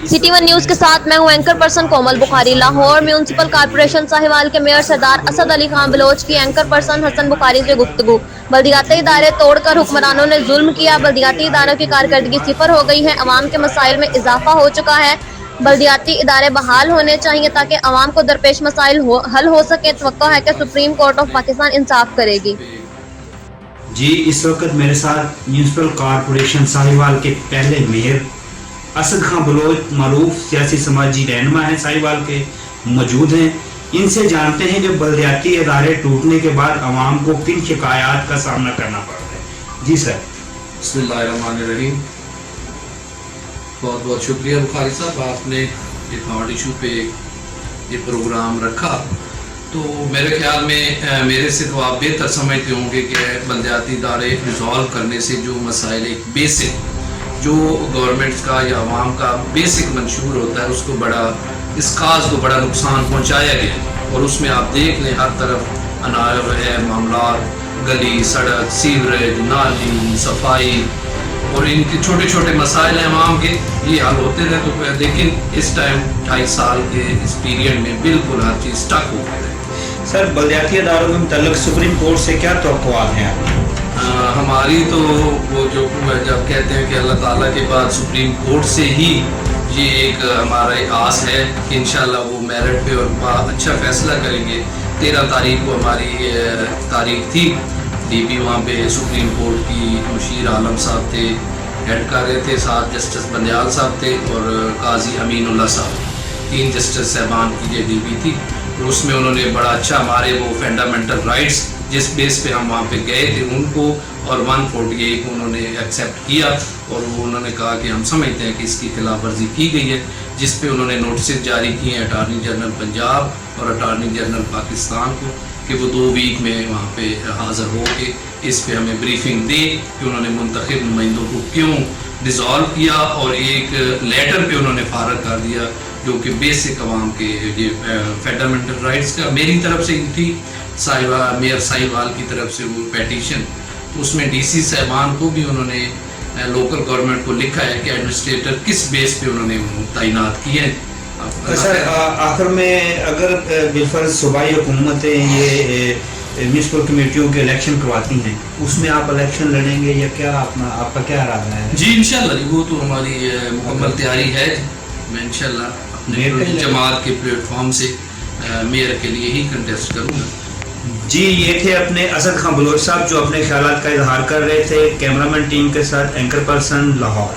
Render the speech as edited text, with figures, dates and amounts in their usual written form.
City one news के साथ मैं हूं एंकर पर्सन कोमल बुखारी। लाहौर म्यूनसिपल कॉर्पोरेशन साहिवाल के मेयर सरदार असद अली खान बलोच की एंकर पर्सन हसन बुखारी से गुफ्तगू। बल्दियाती इदारे तोड़कर हुक्मरानों ने जुल्म किया। बल्दियाती इदारों की कारकर्दगी सिफर हो गई है। अवाम के मसाइल में इजाफा हो चुका है। बल्दियाती इदारे बहाल होने चाहिए ताकि अवाम को दरपेश मसाइल हल हो सके। तवक्को है कि सुप्रीम कोर्ट ऑफ पाकिस्तान इंसाफ करेगी। जी, इस वक्त मेरे साथ म्यूनसिपल कॉर्पोरेशन साहिवाल के पहले मेयर असद खान बलोच मरूफ सियासी समाजी रहनुमा हैं साहिवाल के, मौजूद हैं। इनसे जानते हैं कि बल्दियाती इदारे टूटने के बाद आवाम को किन शिकायत का सामना करना पड़ता है। जी सर। बिस्मिल्लाहिर्रहमानिर्रहीम। बहुत बहुत शुक्रिया बुखारी साहब, आपने एक हॉट इशू पे ये प्रोग्राम रखा। तो मेरे ख्याल में मेरे से तो आप बेहतर समझते होंगे कि बल्दियाती इदारे रिजॉल्व करने से जो मसाइल एक बेसिक जो गवर्नमेंट्स का या आवाम का बेसिक मंशूर होता है उसको बड़ा इस काज को बड़ा नुकसान पहुंचाया गया। और उसमें आप देख लें हर तरफ अनार है मामला, गली सड़क सीवरेज नाली सफाई और इनके छोटे छोटे मसाइल हैं आवाम के, ये हल होते रहे। तो लेकिन इस टाइम 2.5 साल के इस पीरियड में बिल्कुल हर चीज़ स्टक हो गई है। सर, बल्दियाती इदारों के मुताल्लिक सुप्रीम कोर्ट से क्या तवक्कुआत हैं आपकी? हमारी तो वो जो जब कहते हैं कि अल्लाह ताला के बाद सुप्रीम कोर्ट से ही ये एक हमारा आस है कि इंशाल्लाह वो मेरिट पे और अच्छा फैसला करेंगे। 13 तारीख को हमारी तारीख थी। डीपी वहाँ पे सुप्रीम कोर्ट की मुशीर आलम साहब थे, हेड कर रहे थे, साथ जस्टिस बंदयाल साहब थे और काजी अमीनुल्लाह साहब, 3 जस्टिस साहबान की ये डीपी थी। और उसमें उन्होंने बड़ा अच्छा हमारे वो फंडामेंटल राइट्स जिस बेस पे हम वहाँ पे गए थे उनको और 148 को उन्होंने एक्सेप्ट किया। और वो उन्होंने कहा कि हम समझते हैं कि इसकी खिलाफ वर्जी की गई है, जिस पे उन्होंने नोटिस जारी किए हैं अटार्नी जनरल पंजाब और अटार्नी जनरल पाकिस्तान को कि वो 2 वीक में वहाँ पे हाज़िर हो के इस पे हमें ब्रीफिंग दे कि उन्होंने मुंतखब नुमाइंदों को क्यों डिज़ॉल्व किया। और एक लेटर पे उन्होंने फारग कर दिया जो कि बेसिक अवाम के ये फंडामेंटल राइट्स का मेरी तरफ से थी, मेयर साहिवाल की तरफ से वो पेटिशन। उसमें डीसी साहबान को भी उन्होंने लोकल गवर्नमेंट को लिखा है कि एडमिनिस्ट्रेटर किस बेस पे उन्होंने तैनात किए हैं। सर, आखिर में अगर बिलफर्ज सूबाई हुकूमतें ये म्यूनसिपल कमेटियों के इलेक्शन करवाती हैं, उसमें आप इलेक्शन लड़ेंगे या क्या आपका क्या इरादा है? जी इंशाल्लाह, वो तो हमारी मुकम्मल तैयारी है। मैं इंशाल्लाह अपने जमात के प्लेटफॉर्म से मेयर के लिए ही कंटेस्ट करूँगा। जी, ये थे अपने असद खान बलोच साहब जो अपने ख्यालात का इजहार कर रहे थे। कैमरामैन टीम के साथ एंकर पर्सन लाहौर।